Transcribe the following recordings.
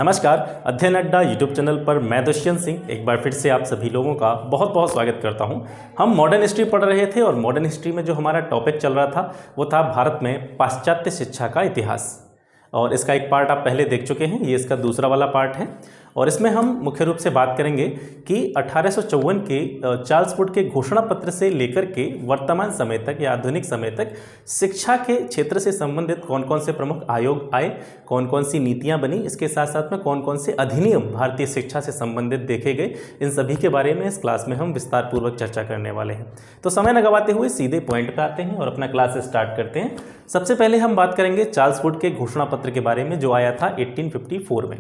नमस्कार। अध्ययन अड्डा यूट्यूब चैनल पर मैं दुष्यंत सिंह एक बार फिर से आप सभी लोगों का बहुत बहुत स्वागत करता हूं। हम मॉडर्न हिस्ट्री पढ़ रहे थे और मॉडर्न हिस्ट्री में जो हमारा टॉपिक चल रहा था वो था भारत में पाश्चात्य शिक्षा का इतिहास। और इसका एक पार्ट आप पहले देख चुके हैं, ये इसका दूसरा वाला पार्ट है। और इसमें हम मुख्य रूप से बात करेंगे कि 1854 के चार्ल्स वुड के घोषणा पत्र से लेकर के वर्तमान समय तक या आधुनिक समय तक शिक्षा के क्षेत्र से संबंधित कौन कौन से प्रमुख आयोग आए, कौन कौन सी नीतियां बनी, इसके साथ साथ में कौन कौन से अधिनियम भारतीय शिक्षा से संबंधित देखे गए, इन सभी के बारे में इस क्लास में हम विस्तार पूर्वक चर्चा करने वाले हैं। तो समय न गवाते हुए सीधे पॉइंट पर आते हैं और अपना क्लास स्टार्ट करते हैं। सबसे पहले हम बात करेंगे चार्ल्स वुड के घोषणा पत्र के बारे में जो आया था 1854 में।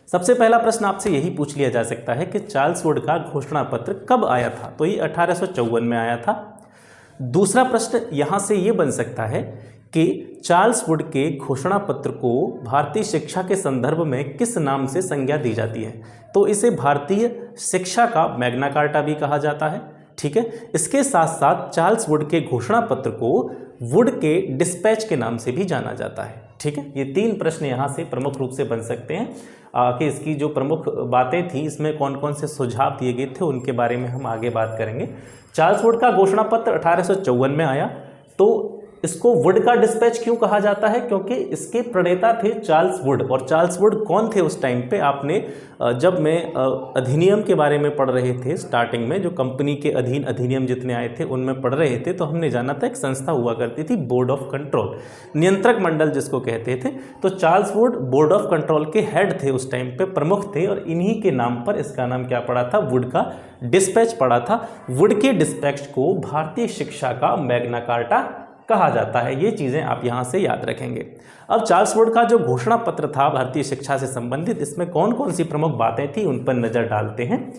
सबसे पहला प्रश्न आपसे यही पूछ लिया जा सकता है कि चार्ल्स वुड का घोषणा पत्र कब आया था, तो ये 1854 में आया था। दूसरा प्रश्न यहाँ से ये बन सकता है कि चार्ल्स वुड के घोषणा पत्र को भारतीय शिक्षा के संदर्भ में किस नाम से संज्ञा दी जाती है, तो इसे भारतीय शिक्षा का मैग्ना कार्टा भी कहा जाता है। ठीक है, इसके साथ साथ चार्ल्स वुड के घोषणा पत्र को वुड के डिस्पैच के नाम से भी जाना जाता है। ठीक है, ये तीन प्रश्न यहाँ से प्रमुख रूप से बन सकते हैं कि इसकी जो प्रमुख बातें थी, इसमें कौन कौन से सुझाव दिए गए थे, उनके बारे में हम आगे बात करेंगे। चार्ल्स वुड का घोषणा पत्र 1854 में आया, तो इसको वुड का डिस्पैच क्यों कहा जाता है, क्योंकि इसके प्रणेता थे चार्ल्स वुड। और चार्ल्स वुड कौन थे उस टाइम पे, आपने जब मैं अधिनियम के बारे में पढ़ रहे थे स्टार्टिंग में, जो कंपनी के अधीन अधिनियम जितने आए थे उनमें पढ़ रहे थे, तो हमने जाना था एक संस्था हुआ करती थी बोर्ड ऑफ कंट्रोल, नियंत्रक मंडल जिसको कहते थे। तो Charles Wood board of control के हेड थे उस टाइम पे, प्रमुख थे, और इन्हीं के नाम पर इसका नाम क्या पड़ा था, वुड का डिस्पैच पड़ा था। वुड के डिस्पैच को भारतीय शिक्षा का मैग्ना कार्टा कहा जाता है। ये चीज़ें आप यहाँ से याद रखेंगे। अब चार्ल्स वुड का जो घोषणा पत्र था भारतीय शिक्षा से संबंधित, इसमें कौन कौन सी प्रमुख बातें थी उन पर नज़र डालते हैं।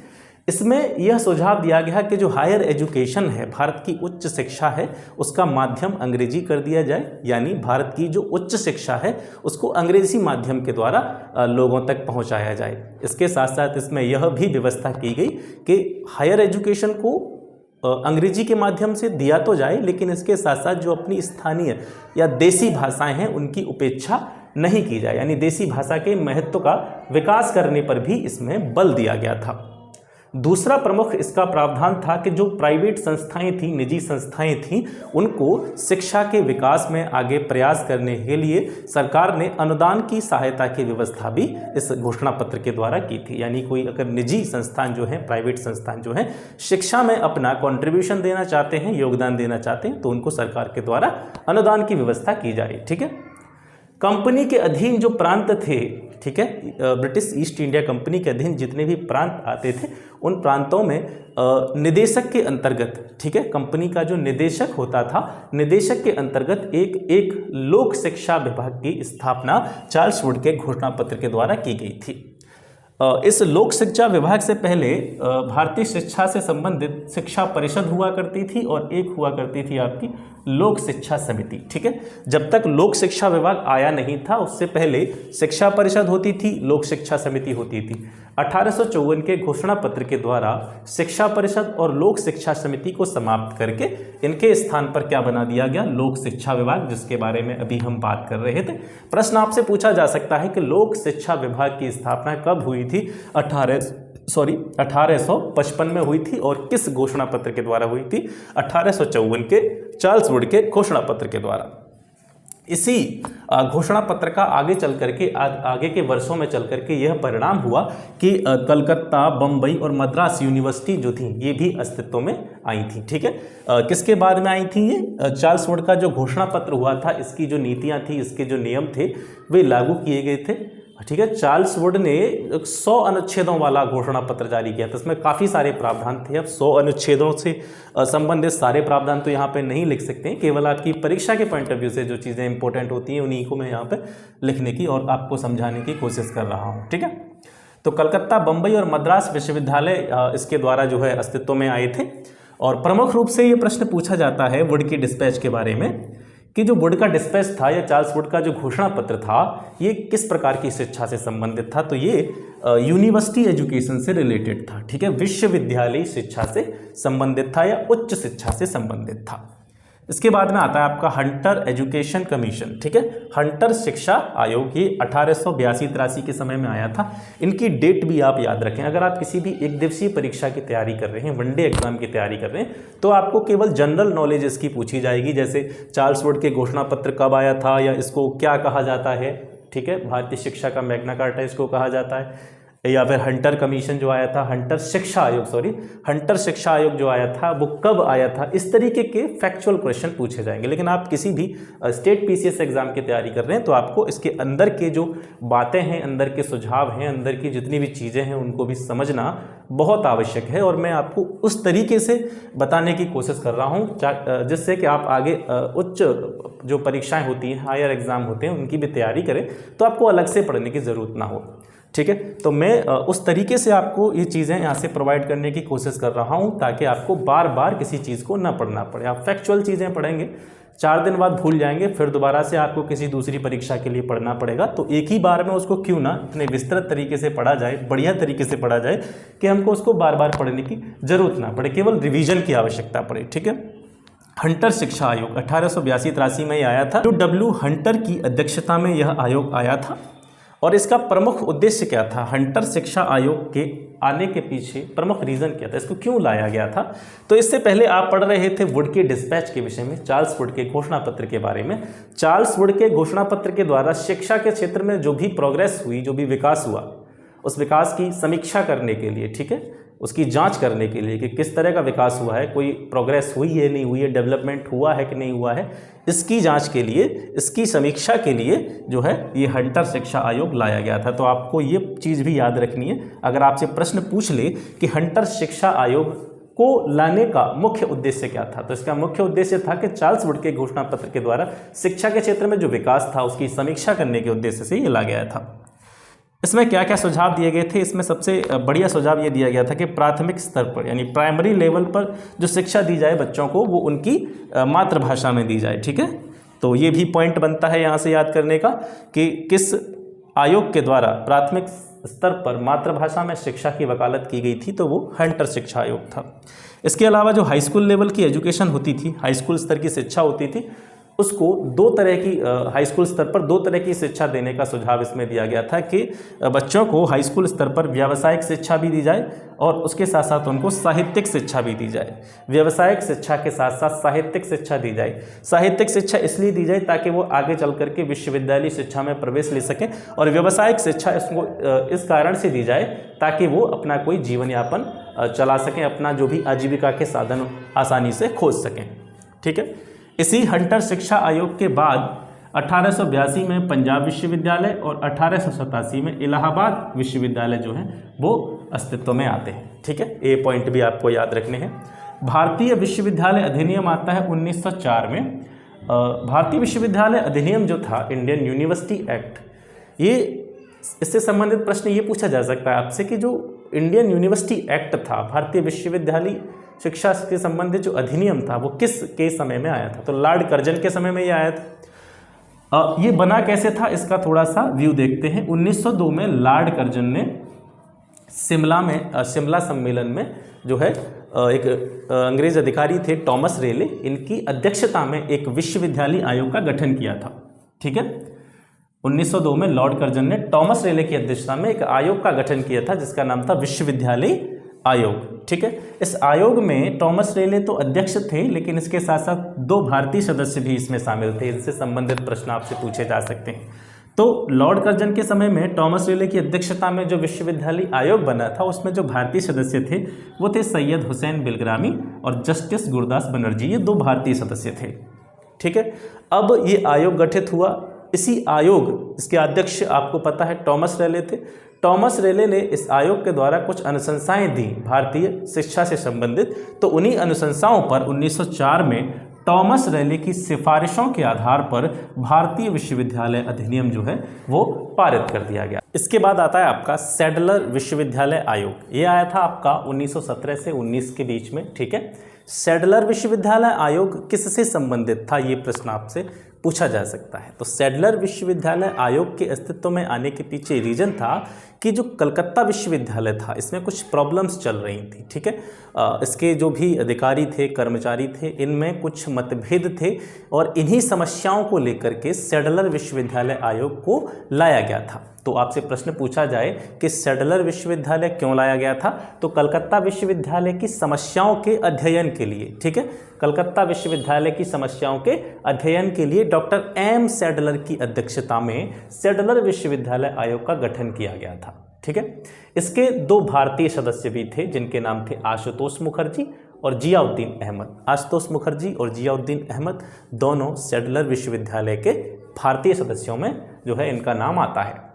इसमें यह सुझाव दिया गया कि जो हायर एजुकेशन है, भारत की उच्च शिक्षा है, उसका माध्यम अंग्रेजी कर दिया जाए, यानी भारत की जो उच्च शिक्षा है उसको अंग्रेजी माध्यम के द्वारा लोगों तक पहुँचाया जाए। इसके साथ साथ इसमें यह भी व्यवस्था की गई कि हायर एजुकेशन को अंग्रेजी के माध्यम से दिया तो जाए, लेकिन इसके साथ साथ जो अपनी स्थानीय या देसी भाषाएं हैं उनकी उपेक्षा नहीं की जाए, यानी देसी भाषा के महत्व का विकास करने पर भी इसमें बल दिया गया था। दूसरा प्रमुख इसका प्रावधान था कि जो प्राइवेट संस्थाएं थीं, निजी संस्थाएं थीं, उनको शिक्षा के विकास में आगे प्रयास करने के लिए सरकार ने अनुदान की सहायता की व्यवस्था भी इस घोषणा पत्र के द्वारा की थी। यानी कोई अगर निजी संस्थान जो हैं, प्राइवेट संस्थान जो हैं, शिक्षा में अपना कंट्रीब्यूशन देना चाहते हैं, योगदान देना चाहते हैं, तो उनको सरकार के द्वारा अनुदान की व्यवस्था की जाए। ठीक है, कंपनी के अधीन जो प्रांत थे, ठीक है, ब्रिटिश ईस्ट इंडिया कंपनी के अधीन जितने भी प्रांत आते थे, उन प्रांतों में निदेशक के अंतर्गत, ठीक है, कंपनी का जो निदेशक होता था, निदेशक के अंतर्गत एक लोक शिक्षा विभाग की स्थापना चार्ल्स वुड के घोषणा पत्र के द्वारा की गई थी। इस लोक शिक्षा विभाग से पहले भारतीय शिक्षा से संबंधित शिक्षा परिषद हुआ करती थी और एक हुआ करती थी आपकी लोक शिक्षा समिति। ठीक है, जब तक लोक शिक्षा विभाग आया नहीं था उससे पहले शिक्षा परिषद होती थी, लोक शिक्षा समिति होती थी। 1854 के घोषणा पत्र के द्वारा शिक्षा परिषद और लोक शिक्षा समिति को समाप्त करके इनके स्थान पर क्या बना दिया गया, लोक शिक्षा विभाग, जिसके बारे में अभी हम बात कर रहे थे। प्रश्न आपसे पूछा जा सकता है कि लोक शिक्षा विभाग की स्थापना कब हुई थी, 1855 में हुई थी, और किस घोषणा पत्र के द्वारा हुई थी, 1854 के चार्ल्स वुड के घोषणा पत्र के द्वारा। इसी घोषणा पत्र का आगे चल करके आगे के वर्षों में चल करके यह परिणाम हुआ कि कलकत्ता, बम्बई और मद्रास यूनिवर्सिटी जो थी ये भी अस्तित्व में आई थी। ठीक है, किसके बाद में आई थी ये, चार्ल्स वुड का जो घोषणा पत्र हुआ था, इसकी जो नीतियां थी, इसके जो नियम थे वे लागू किए गए थे। ठीक है, चार्ल्स वुड ने 100 अनुच्छेदों वाला घोषणा पत्र जारी किया था। इसमें काफ़ी सारे प्रावधान थे। अब 100 अनुच्छेदों से संबंधित सारे प्रावधान तो यहाँ पे नहीं लिख सकते हैं, केवल आपकी परीक्षा के पॉइंट ऑफ व्यू से जो चीज़ें इंपॉर्टेंट होती हैं उन्हीं को मैं यहाँ पे लिखने की और आपको समझाने की कोशिश कर रहा हूँ। ठीक है, तो कलकत्ता, बम्बई और मद्रास विश्वविद्यालय इसके द्वारा जो है अस्तित्व में आए थे। और प्रमुख रूप से ये प्रश्न पूछा जाता है वुड की डिस्पैच के बारे में कि जो वुड का डिस्पैच था या चार्ल्स वुड का जो घोषणा पत्र था ये किस प्रकार की शिक्षा से संबंधित था, तो ये यूनिवर्सिटी एजुकेशन से रिलेटेड था। ठीक है, विश्वविद्यालय शिक्षा से संबंधित था या उच्च शिक्षा से संबंधित था। इसके बाद में आता है आपका हंटर एजुकेशन कमीशन, ठीक है, हंटर शिक्षा आयोग, ये 1882-83 के समय में आया था। इनकी डेट भी आप याद रखें। अगर आप किसी भी एक दिवसीय परीक्षा की तैयारी कर रहे हैं, वनडे एग्जाम की तैयारी कर रहे हैं, तो आपको केवल जनरल नॉलेज इसकी पूछी जाएगी, जैसे चार्ल्स वुड के घोषणा पत्र कब आया था, या इसको क्या कहा जाता है, ठीक है, भारतीय शिक्षा का मैग्ना कार्टा इसको कहा जाता है, या फिर हंटर कमीशन जो आया था, हंटर शिक्षा आयोग जो आया था वो कब आया था। इस तरीके के फैक्चुअल क्वेश्चन पूछे जाएंगे। लेकिन आप किसी भी स्टेट पीसीएस एग्जाम की तैयारी कर रहे हैं तो आपको इसके अंदर के जो बातें हैं, अंदर के सुझाव हैं, अंदर की जितनी भी चीज़ें हैं उनको भी समझना बहुत आवश्यक है। और मैं आपको उस तरीके से बताने की कोशिश कर रहा हूँ जिससे कि आप आगे उच्च जो परीक्षाएँ होती हैं, हायर एग्जाम होते हैं, उनकी भी तैयारी करें तो आपको अलग से पढ़ने की ज़रूरत ना हो, ठीक है। तो मैं उस तरीके से आपको ये चीज़ें यहाँ से प्रोवाइड करने की कोशिश कर रहा हूँ ताकि आपको बार बार किसी चीज़ को ना पढ़ना पड़े। आप फैक्चुअल चीज़ें पढ़ेंगे, 4 दिन बाद भूल जाएंगे, फिर दोबारा से आपको किसी दूसरी परीक्षा के लिए पढ़ना पड़ेगा। तो एक ही बार में उसको क्यों ना इतने विस्तृत तरीके से पढ़ा जाए, बढ़िया तरीके से पढ़ा जाए कि हमको उसको बार बार पढ़ने की ज़रूरत ना पड़े, केवल रिविज़न की आवश्यकता पड़े, ठीक है। हंटर शिक्षा आयोग 1882-83 में आया था। W हंटर की अध्यक्षता में यह आयोग आया था और इसका प्रमुख उद्देश्य क्या था, हंटर शिक्षा आयोग के आने के पीछे प्रमुख रीज़न क्या था, इसको क्यों लाया गया था। तो इससे पहले आप पढ़ रहे थे वुड के डिस्पैच के विषय में, चार्ल्स वुड के घोषणा पत्र के बारे में। चार्ल्स वुड के घोषणा पत्र के द्वारा शिक्षा के क्षेत्र में जो भी प्रोग्रेस हुई, जो भी विकास हुआ, उस विकास की समीक्षा करने के लिए, ठीक है, उसकी जांच करने के लिए कि किस तरह का विकास हुआ है, कोई प्रोग्रेस हुई है नहीं हुई है, डेवलपमेंट हुआ है कि नहीं हुआ है, इसकी जांच के लिए, इसकी समीक्षा के लिए जो है ये हंटर शिक्षा आयोग लाया गया था। तो आपको ये चीज़ भी याद रखनी है। अगर आपसे प्रश्न पूछ ले कि हंटर शिक्षा आयोग को लाने का मुख्य उद्देश्य क्या था, तो इसका मुख्य उद्देश्य था कि चार्ल्स वुड के घोषणा पत्र के द्वारा शिक्षा के क्षेत्र में जो विकास था उसकी समीक्षा करने के उद्देश्य से ये लाया गया था। इसमें क्या क्या सुझाव दिए गए थे, इसमें सबसे बढ़िया सुझाव ये दिया गया था कि प्राथमिक स्तर पर यानी प्राइमरी लेवल पर जो शिक्षा दी जाए बच्चों को वो उनकी मातृभाषा में दी जाए, ठीक है। तो ये भी पॉइंट बनता है यहाँ से याद करने का कि किस आयोग के द्वारा प्राथमिक स्तर पर मातृभाषा में शिक्षा की वकालत की गई थी, तो वो हंटर शिक्षा आयोग था। इसके अलावा जो हाई स्कूल लेवल की एजुकेशन होती थी, हाई स्कूल स्तर की शिक्षा होती थी, उसको दो तरह की हाई स्कूल स्तर पर 2 तरह की शिक्षा देने का सुझाव इसमें दिया गया था कि बच्चों को हाई स्कूल स्तर पर व्यावसायिक शिक्षा भी दी जाए और उसके साथ साथ उनको साहित्यिक शिक्षा भी दी जाए। व्यावसायिक शिक्षा के साथ साथ साहित्यिक शिक्षा दी जाए। साहित्यिक शिक्षा इसलिए दी जाए ताकि वो आगे चल करके विश्वविद्यालय शिक्षा में प्रवेश ले सकें, और व्यावसायिक शिक्षा इसको इस कारण से दी जाए ताकि वो अपना कोई जीवन यापन चला सकें, अपना जो भी आजीविका के साधन आसानी से खोज सकें, ठीक है। इसी हंटर शिक्षा आयोग के बाद 1882 में पंजाब विश्वविद्यालय और 1887 में इलाहाबाद विश्वविद्यालय जो है वो अस्तित्व में आते हैं, ठीक है। ये पॉइंट भी आपको याद रखने हैं। भारतीय विश्वविद्यालय अधिनियम आता है 1904 में। भारतीय विश्वविद्यालय अधिनियम जो था, इंडियन यूनिवर्सिटी एक्ट, ये इससे संबंधित प्रश्न ये पूछा जा सकता है आपसे कि जो इंडियन यूनिवर्सिटी एक्ट था, भारतीय विश्वविद्यालय शिक्षा से संबंधित जो अधिनियम था, वो किस के समय में आया था। तो लॉर्ड कर्जन के समय में ये आया था। ये बना कैसे था, इसका थोड़ा सा व्यू देखते हैं। 1902 में लॉर्ड कर्जन ने शिमला सम्मेलन में जो है एक अंग्रेज अधिकारी थे टॉमस रेले, इनकी अध्यक्षता में एक विश्वविद्यालय आयोग का गठन किया था, ठीक है। 1902 में लॉर्ड कर्जन ने टॉमस रेले की अध्यक्षता में एक आयोग का गठन किया था जिसका नाम था विश्वविद्यालय आयोग, ठीक है। इस आयोग में टॉमस रेले तो अध्यक्ष थे, लेकिन इसके साथ साथ 2 भारतीय सदस्य भी इसमें शामिल थे। इनसे संबंधित प्रश्न आपसे पूछे जा सकते हैं। तो लॉर्ड कर्जन के समय में टॉमस रेले की अध्यक्षता में जो विश्वविद्यालय आयोग बना था, उसमें जो भारतीय सदस्य थे वो थे सैयद हुसैन बिलग्रामी और जस्टिस गुरदास बनर्जी। ये 2 भारतीय सदस्य थे, ठीक है। अब ये आयोग गठित हुआ। इसी आयोग, इसके अध्यक्ष आपको पता है टॉमस रेले थे। टॉमस रेले ने इस आयोग के द्वारा कुछ अनुशंसाएं दी भारतीय शिक्षा से संबंधित। तो उन्हीं अनुशंसाओं पर 1904 में टॉमस रेले की सिफारिशों के आधार पर भारतीय विश्वविद्यालय अधिनियम जो है वो पारित कर दिया गया। इसके बाद आता है आपका सैडलर विश्वविद्यालय आयोग। ये आया था आपका 1917 से 19 के बीच में, ठीक है। सैडलर विश्वविद्यालय आयोग किससे संबंधित था, ये प्रश्न आपसे पूछा जा सकता है। तो सैडलर विश्वविद्यालय आयोग के अस्तित्व में आने के पीछे रीजन था कि जो कलकत्ता विश्वविद्यालय था इसमें कुछ प्रॉब्लम्स चल रही थी, ठीक है। इसके जो भी अधिकारी थे, कर्मचारी थे, इनमें कुछ मतभेद थे और इन्हीं समस्याओं को लेकर के सैडलर विश्वविद्यालय आयोग को लाया गया था। तो आपसे प्रश्न पूछा जाए कि सैडलर विश्वविद्यालय क्यों लाया गया था, तो कलकत्ता विश्वविद्यालय की समस्याओं के अध्ययन के लिए, ठीक है। कलकत्ता विश्वविद्यालय की समस्याओं के अध्ययन के लिए डॉक्टर एम सैडलर की अध्यक्षता में सैडलर विश्वविद्यालय आयोग का गठन किया गया था, ठीक है। इसके 2 भारतीय सदस्य भी थे जिनके नाम थे आशुतोष मुखर्जी और जियाउद्दीन अहमद। आशुतोष मुखर्जी और जियाउद्दीन अहमद दोनों सैडलर विश्वविद्यालय के भारतीय सदस्यों में जो है इनका नाम आता है।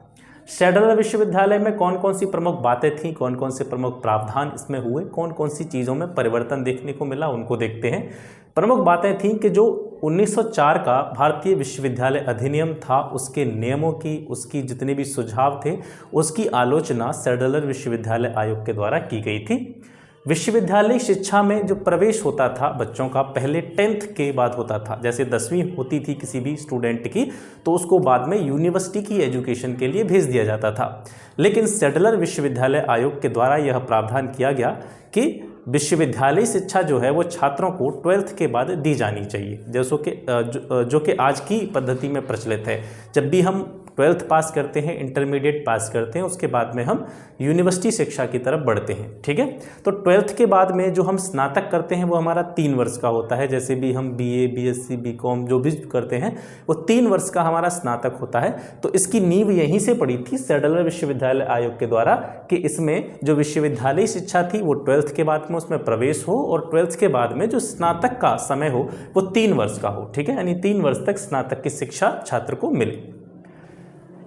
सैडलर विश्वविद्यालय में कौन कौन सी प्रमुख बातें थीं, कौन कौन से प्रमुख प्रावधान इसमें हुए, कौन कौन सी चीज़ों में परिवर्तन देखने को मिला, उनको देखते हैं। प्रमुख बातें थीं कि जो 1904 का भारतीय विश्वविद्यालय अधिनियम था उसके नियमों की, उसकी जितने भी सुझाव थे उसकी आलोचना सैडलर विश्वविद्यालय आयोग के द्वारा की गई थी। विश्वविद्यालय शिक्षा में जो प्रवेश होता था बच्चों का पहले 10th के बाद होता था, जैसे 10वीं होती थी किसी भी स्टूडेंट की तो उसको बाद में यूनिवर्सिटी की एजुकेशन के लिए भेज दिया जाता था। लेकिन सैडलर विश्वविद्यालय आयोग के द्वारा यह प्रावधान किया गया कि विश्वविद्यालय शिक्षा जो है वो छात्रों को 12th के बाद दी जानी चाहिए, जैसो कि जो कि आज की पद्धति में प्रचलित है। जब भी हम 12th पास करते हैं, इंटरमीडिएट पास करते हैं, उसके बाद में हम यूनिवर्सिटी शिक्षा की तरफ बढ़ते हैं, ठीक है। तो 12th के बाद में जो हम स्नातक करते हैं वो हमारा 3 वर्ष का होता है। जैसे भी हम BA, BSc, BCom जो भी करते हैं वो 3 वर्ष का हमारा स्नातक होता है। तो इसकी नींव यहीं से पड़ी थी सैडलर विश्वविद्यालय आयोग के द्वारा कि इसमें जो विश्वविद्यालय शिक्षा थी वो 12th के बाद में उसमें प्रवेश हो और 12th के बाद में जो स्नातक का समय हो वो 3 वर्ष का हो, ठीक है। यानी 3 वर्ष तक स्नातक की शिक्षा छात्र को मिले।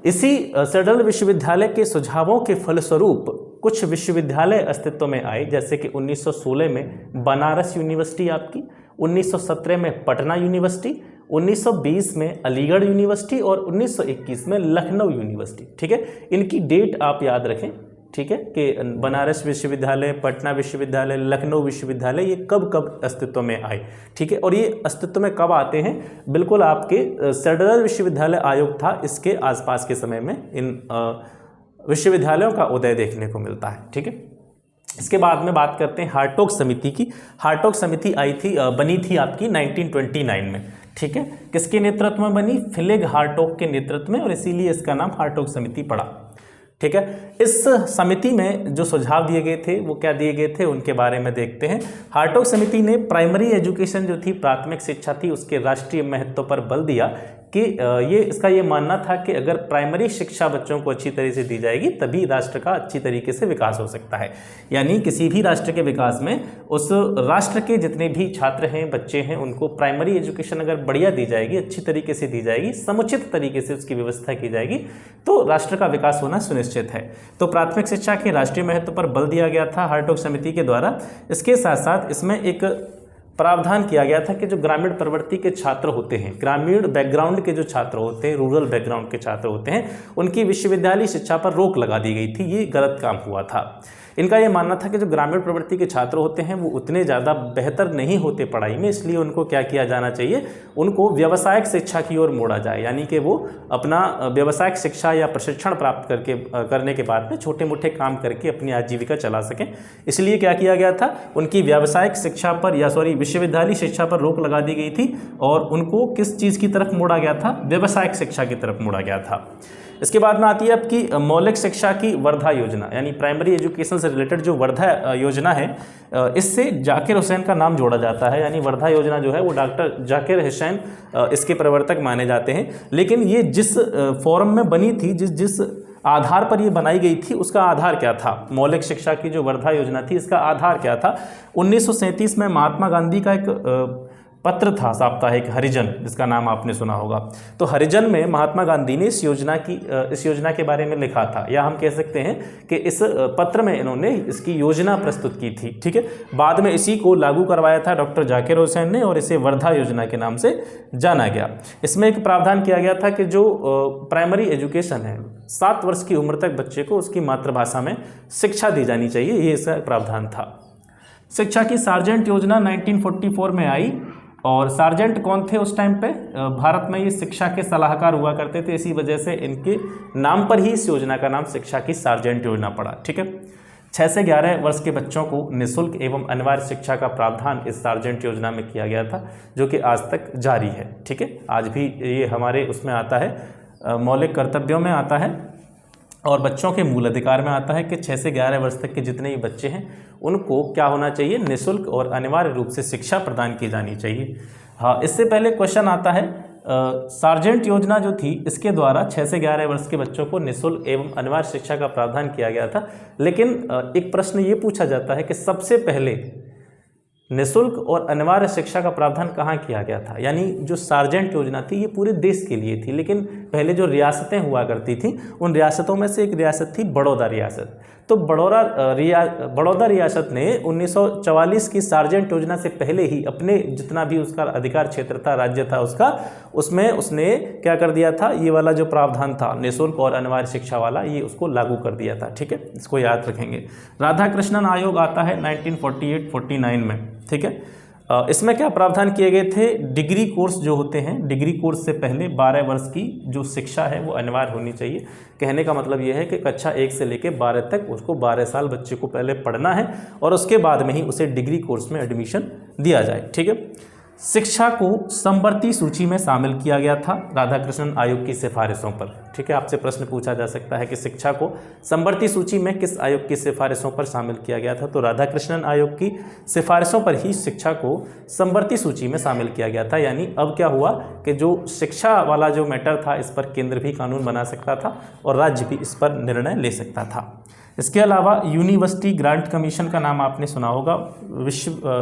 इसी सैडलर विश्वविद्यालय के सुझावों के फलस्वरूप कुछ विश्वविद्यालय अस्तित्व में आए, जैसे कि 1916 में बनारस यूनिवर्सिटी आपकी, 1917 में पटना यूनिवर्सिटी, 1920 में अलीगढ़ यूनिवर्सिटी और 1921 में लखनऊ यूनिवर्सिटी, ठीक है। इनकी डेट आप याद रखें, ठीक है, कि बनारस विश्वविद्यालय, पटना विश्वविद्यालय, लखनऊ विश्वविद्यालय ये कब कब अस्तित्व में आए, ठीक है। और ये अस्तित्व में कब आते हैं, बिल्कुल आपके सैडलर विश्वविद्यालय आयोग था इसके आसपास के समय में इन विश्वविद्यालयों का उदय देखने को मिलता है, ठीक है। इसके बाद में बात करते हैं हार्टोग समिति की। हार्टोग समिति बनी थी आपकी 1929 में, ठीक है। किसके नेतृत्व में बनी, फिलिप हार्टोग के नेतृत्व में, और इसीलिए इसका नाम हार्टोग समिति पड़ा, ठीक है। इस समिति में जो सुझाव दिए गए थे वो क्या दिए गए थे उनके बारे में देखते हैं। हार्टोग समिति ने प्राइमरी एजुकेशन जो थी, प्राथमिक शिक्षा थी, उसके राष्ट्रीय महत्व पर बल दिया कि इसका ये मानना था कि अगर प्राइमरी शिक्षा बच्चों को अच्छी तरह से दी जाएगी तभी राष्ट्र का अच्छी तरीके से विकास हो सकता है। यानी किसी भी राष्ट्र के विकास में उस राष्ट्र के जितने भी छात्र हैं, बच्चे हैं, उनको प्राइमरी एजुकेशन अगर बढ़िया दी जाएगी, अच्छी तरीके से दी जाएगी, समुचित तरीके से उसकी व्यवस्था की जाएगी तो राष्ट्र का विकास होना सुनिश्चित है। तो प्राथमिक शिक्षा के राष्ट्रीय महत्व पर बल दिया गया था हार्टोग समिति के द्वारा। इसके साथ साथ इसमें एक प्रावधान किया गया था कि जो ग्रामीण प्रवृत्ति के छात्र होते हैं, ग्रामीण बैकग्राउंड के जो छात्र होते हैं, रूरल बैकग्राउंड के छात्र होते हैं, उनकी विश्वविद्यालय शिक्षा पर रोक लगा दी गई थी। ये गलत काम हुआ था। इनका ये मानना था कि जो ग्रामीण प्रवृत्ति के छात्र होते हैं वो उतने ज़्यादा बेहतर नहीं होते पढ़ाई में, इसलिए उनको क्या किया जाना चाहिए, उनको व्यावसायिक शिक्षा की ओर मोड़ा जाए। यानी कि वो अपना व्यावसायिक शिक्षा या प्रशिक्षण प्राप्त करने के बाद में छोटे मोटे काम करके अपनी आजीविका चला सकें। इसलिए क्या किया गया था, उनकी व्यावसायिक शिक्षा पर विश्वविद्यालय शिक्षा पर रोक लगा दी गई थी और उनको किस चीज़ की तरफ मोड़ा गया था, व्यावसायिक शिक्षा की तरफ मोड़ा गया था। इसके बाद में आती है आपकी मौलिक शिक्षा की वर्धा योजना, यानी प्राइमरी एजुकेशन से रिलेटेड जो वर्धा योजना है, इससे जाकिर हुसैन का नाम जोड़ा जाता है। यानी वर्धा योजना जो है वो डॉक्टर जाकिर हुसैन इसके प्रवर्तक माने जाते हैं। लेकिन ये जिस फॉर्म में बनी थी, जिस आधार पर ये बनाई गई थी, उसका आधार क्या था, मौलिक शिक्षा की जो वर्धा योजना थी इसका आधार क्या था। 1937 में महात्मा गांधी का एक पत्र था साप्ताहिक हरिजन, जिसका नाम आपने सुना होगा। तो हरिजन में महात्मा गांधी ने इस योजना के बारे में लिखा था, या हम कह सकते हैं कि इस पत्र में इन्होंने इसकी योजना प्रस्तुत की थी, ठीक है। बाद में इसी को लागू करवाया था डॉक्टर जाकिर हुसैन ने और इसे वर्धा योजना के नाम से जाना गया। इसमें एक प्रावधान किया गया था कि जो प्राइमरी एजुकेशन है, 7 वर्ष की उम्र तक बच्चे को उसकी मातृभाषा में शिक्षा दी जानी चाहिए, ये इसका प्रावधान था। शिक्षा की सार्जेंट योजना 1944 में आई। और सार्जेंट कौन थे उस टाइम पे? भारत में ये शिक्षा के सलाहकार हुआ करते थे, इसी वजह से इनके नाम पर ही इस योजना का नाम शिक्षा की सार्जेंट योजना पड़ा। ठीक है, 6 से 11 वर्ष के बच्चों को निःशुल्क एवं अनिवार्य शिक्षा का प्रावधान इस सार्जेंट योजना में किया गया था, जो कि आज तक जारी है। ठीक है, आज भी ये हमारे उसमें आता है, मौलिक कर्तव्यों में आता है और बच्चों के मूल अधिकार में आता है कि 6 से 11 वर्ष तक के जितने भी बच्चे हैं उनको क्या होना चाहिए? निःशुल्क और अनिवार्य रूप से शिक्षा प्रदान की जानी चाहिए। हाँ, इससे पहले क्वेश्चन आता है, सार्जेंट योजना जो थी इसके द्वारा 6 से 11 वर्ष के बच्चों को निःशुल्क एवं अनिवार्य शिक्षा का प्रावधान किया गया था, लेकिन एक प्रश्न ये पूछा जाता है कि सबसे पहले निःशुल्क और अनिवार्य शिक्षा का प्रावधान कहाँ किया गया था? यानी जो सार्जेंट योजना थी ये पूरे देश के लिए थी, लेकिन पहले जो रियासतें हुआ करती थी उन रियासतों में से एक रियासत थी बड़ौदा रियासत। तो बड़ौदा रियासत ने 1944 की सार्जेंट योजना से पहले ही अपने जितना भी उसका अधिकार क्षेत्र था, राज्य था उसका, उसमें उसने क्या कर दिया था? ये वाला जो प्रावधान था निःशुल्क और अनिवार्य शिक्षा वाला, ये उसको लागू कर दिया था। ठीक है, इसको याद रखेंगे। राधाकृष्णन आयोग आता है 1948-49 में। ठीक है, इसमें क्या प्रावधान किए गए थे? डिग्री कोर्स जो होते हैं, डिग्री कोर्स से पहले 12 वर्ष की जो शिक्षा है वो अनिवार्य होनी चाहिए। कहने का मतलब ये है कि कक्षा 1 से लेकर 12 तक उसको 12 साल बच्चे को पहले पढ़ना है और उसके बाद में ही उसे डिग्री कोर्स में एडमिशन दिया जाए। ठीक है, शिक्षा को समवर्ती सूची में शामिल किया गया था राधाकृष्णन आयोग की सिफारिशों पर। ठीक है, आपसे प्रश्न पूछा जा सकता है कि शिक्षा को समवर्ती सूची में किस आयोग की सिफारिशों पर शामिल किया गया था? तो राधाकृष्णन आयोग की सिफारिशों पर ही शिक्षा को समवर्ती सूची में शामिल किया गया था। यानी अब क्या हुआ कि जो शिक्षा वाला जो मैटर था इस पर केंद्र भी कानून बना सकता था और राज्य भी इस पर निर्णय ले सकता था। इसके अलावा यूनिवर्सिटी ग्रांट कमीशन का नाम आपने सुना होगा,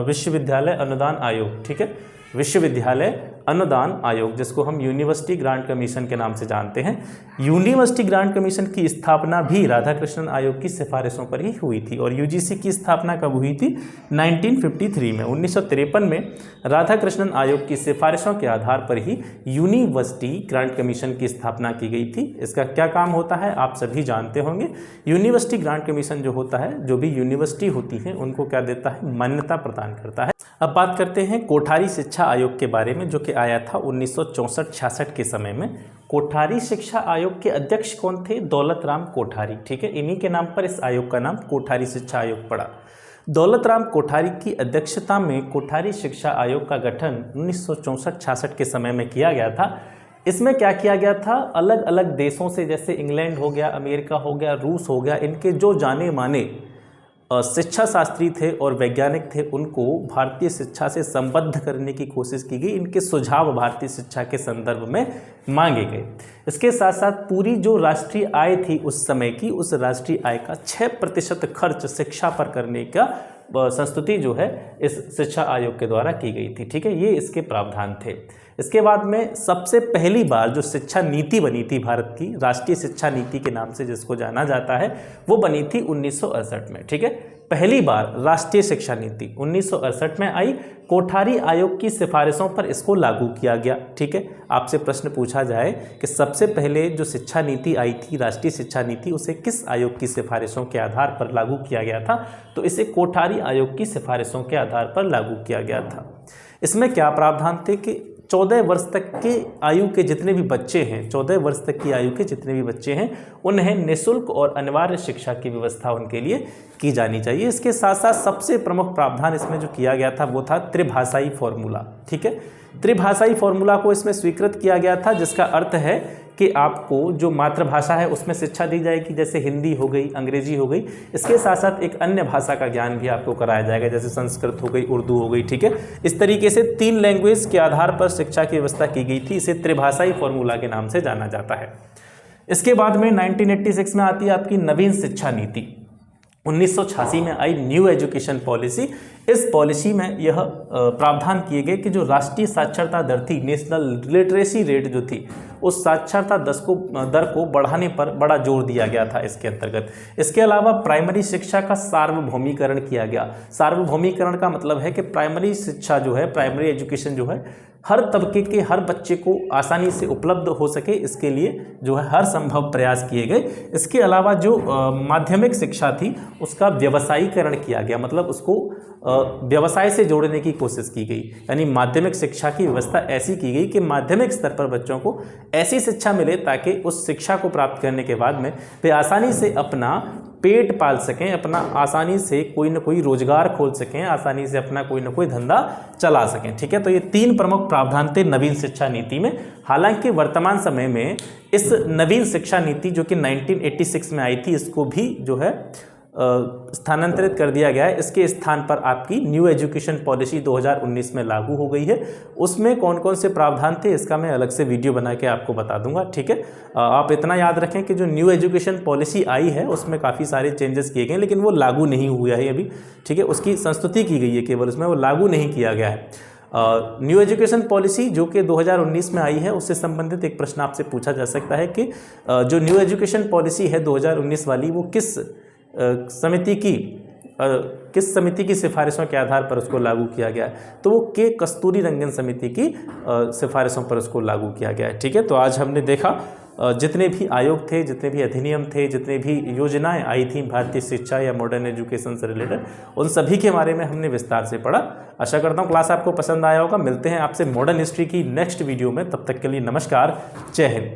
विश्वविद्यालय अनुदान आयोग। ठीक है, विश्वविद्यालय अनुदान आयोग, जिसको हम यूनिवर्सिटी ग्रांट कमीशन के नाम से जानते हैं। यूनिवर्सिटी ग्रांट कमीशन की स्थापना भी राधाकृष्णन आयोग की सिफारिशों पर ही हुई थी और यूजीसी की स्थापना कब हुई थी? 1953 में। 1953 में राधाकृष्णन आयोग की सिफारिशों के आधार पर ही यूनिवर्सिटी ग्रांट कमीशन की स्थापना की गई थी। इसका क्या काम होता है आप सभी जानते होंगे। यूनिवर्सिटी ग्रांट कमीशन जो होता है, जो भी यूनिवर्सिटी होती है उनको क्या देता है? मान्यता प्रदान करता है। अब बात करते हैं कोठारी शिक्षा आयोग के बारे में, जो कि आया था 1964-66 के समय में। कोठारी शिक्षा आयोग के अध्यक्ष कौन थे? दौलत राम कोठारी। ठीक है, इन्हीं के नाम पर इस आयोग का नाम कोठारी शिक्षा आयोग पड़ा। दौलत राम कोठारी की अध्यक्षता में कोठारी शिक्षा आयोग का गठन 1964-66 के समय में किया गया था। इसमें क्या किया गया था? अलग अलग देशों से, जैसे इंग्लैंड हो गया, अमेरिका हो गया, रूस हो गया, इनके जो जाने माने शिक्षा शास्त्री थे और वैज्ञानिक थे, उनको भारतीय शिक्षा से संबद्ध करने की कोशिश की गई। इनके सुझाव भारतीय शिक्षा के संदर्भ में मांगे गए। इसके साथ साथ पूरी जो राष्ट्रीय आय थी उस समय की, उस राष्ट्रीय आय का 6% खर्च शिक्षा पर करने का संस्तुति जो है इस शिक्षा आयोग के द्वारा की गई थी। ठीक है, ये इसके प्रावधान थे। इसके बाद में सबसे पहली बार जो शिक्षा नीति बनी थी भारत की, राष्ट्रीय शिक्षा नीति के नाम से जिसको जाना जाता है, वो बनी थी 1968 में। ठीक है, पहली बार राष्ट्रीय शिक्षा नीति 1968 में आई। कोठारी आयोग की सिफारिशों पर इसको लागू किया गया। ठीक है, आपसे प्रश्न पूछा जाए कि सबसे पहले जो शिक्षा नीति आई थी, राष्ट्रीय शिक्षा नीति, उसे किस आयोग की सिफारिशों के आधार पर लागू किया गया था? तो इसे कोठारी आयोग की सिफारिशों के आधार पर लागू किया गया था। इसमें क्या प्रावधान थे कि 14 वर्ष तक के आयु के जितने भी बच्चे हैं, 14 वर्ष तक की आयु के जितने भी बच्चे हैं, उन्हें निःशुल्क और अनिवार्य शिक्षा की व्यवस्था उनके लिए की जानी चाहिए। इसके साथ साथ सबसे प्रमुख प्रावधान इसमें जो किया गया था वो था त्रिभाषाई फॉर्मूला। ठीक है, त्रिभाषाई फॉर्मूला को इसमें स्वीकृत किया गया था, जिसका अर्थ है कि आपको जो मातृभाषा है उसमें शिक्षा दी जाएगी, जैसे हिंदी हो गई, अंग्रेजी हो गई। इसके साथ साथ एक अन्य भाषा का ज्ञान भी आपको कराया जाएगा, जैसे संस्कृत हो गई, उर्दू हो गई। ठीक है, इस तरीके से 3 लैंग्वेज के आधार पर शिक्षा की व्यवस्था की गई थी। इसे त्रिभाषाई फॉर्मूला के नाम से जाना जाता है। इसके बाद में 1986 में आती है आपकी नवीन शिक्षा नीति। 1986 में आई न्यू एजुकेशन पॉलिसी। इस पॉलिसी में यह प्रावधान किए गए कि जो राष्ट्रीय साक्षरता दर थी, नेशनल लिटरेसी रेट जो थी, उस साक्षरता दर को बढ़ाने पर बड़ा जोर दिया गया था इसके अंतर्गत। इसके अलावा प्राइमरी शिक्षा का सार्वभौमिकरण किया गया। सार्वभौमिकरण का मतलब है कि प्राइमरी शिक्षा जो है, प्राइमरी एजुकेशन जो है, हर तबके के हर बच्चे को आसानी से उपलब्ध हो सके, इसके लिए जो है हर संभव प्रयास किए गए। इसके अलावा जो माध्यमिक शिक्षा थी उसका व्यवसायीकरण किया गया, मतलब उसको व्यवसाय से जोड़ने की कोशिश की गई। यानी माध्यमिक शिक्षा की व्यवस्था ऐसी की गई कि माध्यमिक स्तर पर बच्चों को ऐसी शिक्षा मिले ताकि उस शिक्षा को प्राप्त करने के बाद में वे आसानी से अपना पेट पाल सकें, अपना आसानी से कोई ना कोई रोजगार खोल सकें, आसानी से अपना कोई ना कोई धंधा चला सकें। ठीक है, तो ये 3 प्रमुख प्रावधान थे नवीन शिक्षा नीति में। हालांकि वर्तमान समय में इस नवीन शिक्षा नीति जो कि 1986 में आई थी, इसको भी जो है स्थानांतरित कर दिया गया है। इसके स्थान पर आपकी न्यू एजुकेशन पॉलिसी 2019 में लागू हो गई है। उसमें कौन कौन से प्रावधान थे इसका मैं अलग से वीडियो बना के आपको बता दूंगा। ठीक है, आप इतना याद रखें कि जो न्यू एजुकेशन पॉलिसी आई है उसमें काफ़ी सारे चेंजेस किए गए, लेकिन वो लागू नहीं हुआ है अभी। ठीक है, उसकी संस्तुति की गई है केवल, उसमें वो लागू नहीं किया गया है। न्यू एजुकेशन पॉलिसी जो कि 2019 में आई है, उससे संबंधित एक प्रश्न आपसे पूछा जा सकता है कि जो न्यू एजुकेशन पॉलिसी है 2019 वाली, वो किस समिति की सिफारिशों के आधार पर उसको लागू किया गया है? तो वो के कस्तूरी रंगन समिति की सिफारिशों पर उसको लागू किया गया है। ठीक है, तो आज हमने देखा जितने भी आयोग थे, जितने भी अधिनियम थे, जितने भी योजनाएं आई थी भारतीय शिक्षा या मॉडर्न एजुकेशन से रिलेटेड, उन सभी के बारे में हमने विस्तार से पढ़ा। आशा करता हूँ क्लास आपको पसंद आया होगा। मिलते हैं आपसे मॉडर्न हिस्ट्री की नेक्स्ट वीडियो में, तब तक के लिए नमस्कार, जय हिंद।